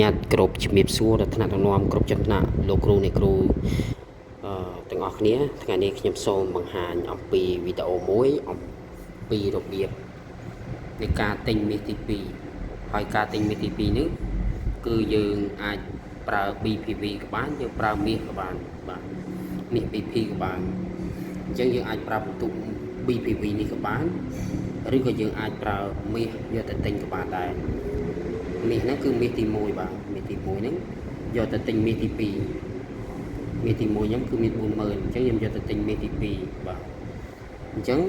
ញាតគ្រប់ជំរាបសួរដល់ថ្នាក់ដឹកនាំគ្រប់ចំណាក់លោកគ្រូអ្នកគ្រូទាំងអស់គ្នាថ្ងៃនេះខ្ញុំសូមបង្ហាញអំពីវីដេអូមួយអំពីរបៀបនៃការទិញមាសទី2ហើយការទិញមាសទី2នេះគឺយើងអាចប្រើ BPV ក៏បានយើងប្រើមាសក៏បានបាទមាស BP ក៏បានអញ្ចឹងយើងអាចប្រើបន្ទុក BPV នេះក៏បានឬក៏យើងអាចប្រើមាសយកទៅទិញក៏បានដែរមាសហ្នឹងគឺមាសទី1បាទមាសទី1ហ្នឹងយកទៅទិញមាសទី2មាសទី1ខ្ញុំគឺមាស 40000 អញ្ចឹងខ្ញុំយកទៅទិញមាសទី2បាទអញ្ចឹង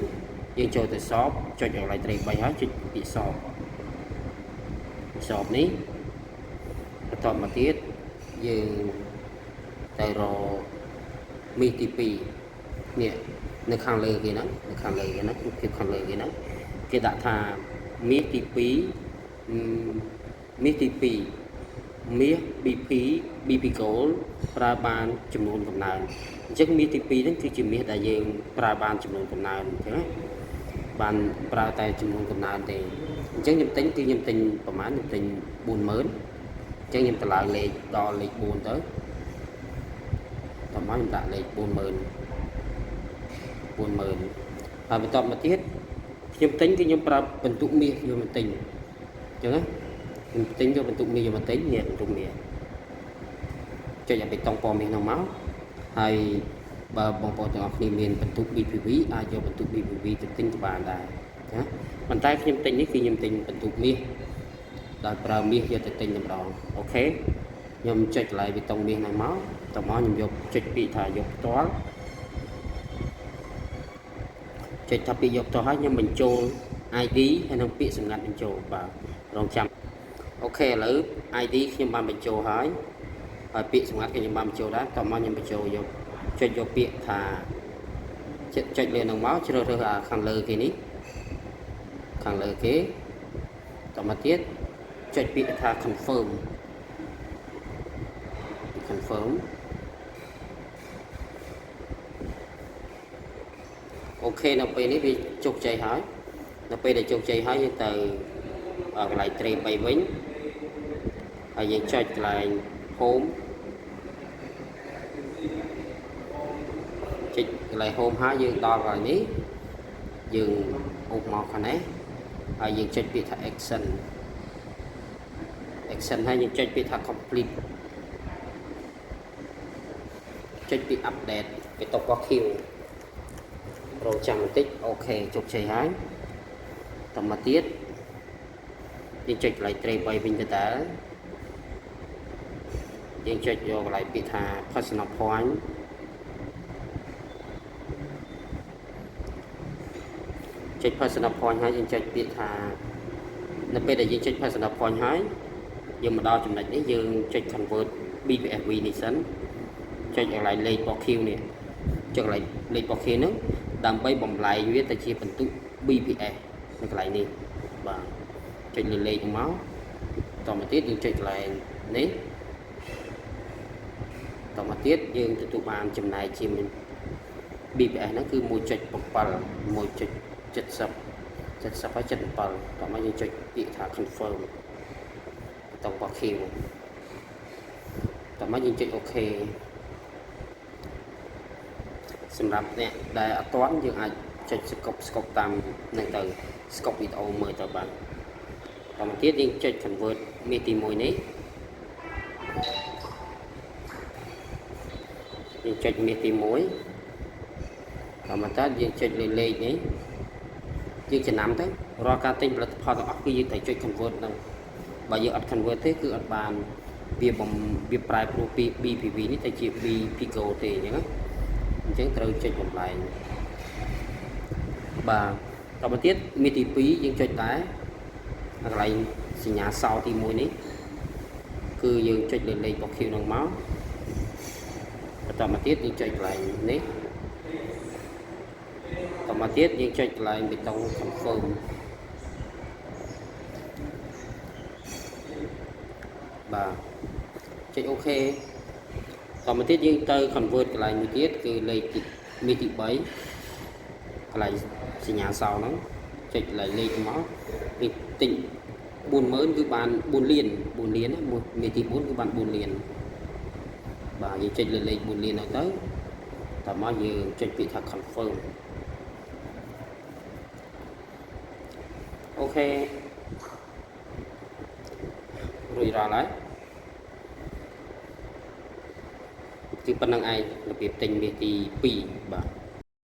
យើងចូលទៅសបចុចអនឡាញត្រេ3ហើយចុចពាក្យសបនេះបន្តមកទៀតយើងទៅរកមាសទី2នេះនៅខាងលើគេហ្នឹងនៅខាងលើគេហ្នឹងរូបភាពខាងលើគេហ្នឹងគេដាក់ថាមាសទី2មាសទី2មាស BP Gold ប្រើបានចំនួនកំណើនអញ្ចឹងមាសទី2ហ្នឹងគឺជាមាសដែលយើងប្រើបានចំនួនកំណើនអញ្ចឹងណាបានប្រើតែចំនួនកំណើនទេអញ្ចឹងខ្ញុំទិញគឺខ្ញុំទិញប្រហែលខ្ញុំទិញ 40000 អញ្ចឹងខ្ញុំតម្លើងលេខដល់លេខ4ទៅតោះមកខ្ញុំដាក់លេខ 40000 ហើយបន្តមកទៀតខ្ញុំទិញគឺខ្ញុំប្រើបន្ទុកមាសយកមកទិញអញ្ចឹងណាខ្ញុំទិញយកបន្ទុកមាសយកមកទិញនេះបន្ទុកមាសចុចឲ្យបេតុងពណ៌មាសនោះមកហើយបើបងប្អូនទាំងអស់គ្នាមានបន្ទុក BPV អាចយកបន្ទុក BPV ទៅទិញក៏បានដែរណាប៉ុន្តែខ្ញុំទិញនេះគឺខ្ញុំទិញបន្ទុកមាសដោយប្រើមាសយកទៅទិញម្ដងអូខេខ្ញុំចុចកន្លែងបេតុងមាសនោះមកតោះមកខ្ញុំយកចុចពាក្យថាយកផ្ទាល់ចុចថាពាក្យយកផ្ទាល់ហើយខ្ញុំបញ្ចូល ID ហើយនឹងពាក្យសម្ងាត់បញ្ចូលបាទរងចាំអូខេឥឡូវ ID ខ្ញុំបានបញ្ចូលហើយពាក្យសម្ងាត់ខ្ញុំបានបញ្ចូលដែរតោះមកខ្ញុំបញ្ចូលយកចុចយកពាក្យថាចុចលើនឹងមកជ្រើសរើសខាងលើគេនេះខាងលើគេតោះមកទៀតចុចពាក្យថា confirm អូខេនៅពេលនេះវាជោគជ័យហើយនៅពេលដែលជោគជ័យហើយយើងទៅកន្លែងត្រេ3វិញហើយយើងចុចកន្លែង home ចុចកន្លែង home ហើយយើងដល់កន្លែងនេះយើងអូសមកខាងនេះហើយយើងចុចពាក្យថា action ហើយយើងចុចពាក្យថា complete ចុចពាក្យ update គេតបរបស់ Q រងចាំបន្តិចអូខេជោគជ័យហើយតមកទៀតយើងចុចកន្លែងត្រេ3វិញទៅតើយើងចុចយកកន្លែងពាក្យថា personal point ចុច personal point ហើយយើងចុចពាក្យថានៅពេលដែលយើងចុច personal point ហើយយើងមកដល់ចំណុចនេះយើងចុច convert BPSV នេះសិនចុចកន្លែងលេខរបស់ Q នេះចុចកន្លែងលេខរបស់ Q ហ្នឹងដើម្បីបំលែងវាទៅជាបន្ទុក BPS នៅកន្លែងនេះបាទចុចលើលេខមកតមកទៀតយើងចុចកន្លែងនេះតមកទៀតយើងទទួលបានចំណែកជា BPS ហ្នឹងគឺ 1.7 1.70 ហើយ 77តមកយើងចុចពាក្យថា confirm តប Q តមកយើងចុច OK សម្រាប់អ្នកដែលអត់ទាន់យើងអាចចុចស្កប់តាមនឹងទៅស្កប់វីដេអូមើលទៅបានតមកទៀតយើងចុច convert មាសទី1នេះយើងចុចមាសទី1តមកតើយើងចុចលើលេខនេះយើងចំណាំទៅរាល់ការទិញផលិតផលទាំងអស់គឺយើងត្រូវចុច convert ហ្នឹងបើយើងអត់ convert ទេគឺអត់បានវាប្រែប្រួលពី BPV នេះទៅជា BP Gold ទេអញ្ចឹងណាអញ្ចឹងត្រូវចុចបំលែងបាទតទៅទៀតមាសទី2យើងចុចដែរកន្លែងសញ្ញាសោទី1នេះគឺយើងចុចលើលេខរបស់ Q នឹងមកបន្តមកទៀតយើងចុចកន្លែងនេះតមកទៀតយើងចុចកន្លែងបេតុង confirm បាទចុច OK តមកទៀតយើងទៅ convert កន្លែងមួយទៀតគឺលេខមាសទី3កន្លែងសញ្ញាសោហ្នឹងចុចកន្លែងលេខមកទិញ 40000គឺបាន4លាន4លានណាមេទី4គឺបាន4លានបាទយើងចុចលើលេខ4លានហ្នឹងទៅតមកយើងចុចពាក្យថា confirm អូខេរួចរាល់ហើយគឺប៉ុណ្្នឹងឯងរបៀបទិញមាសទី2បាទ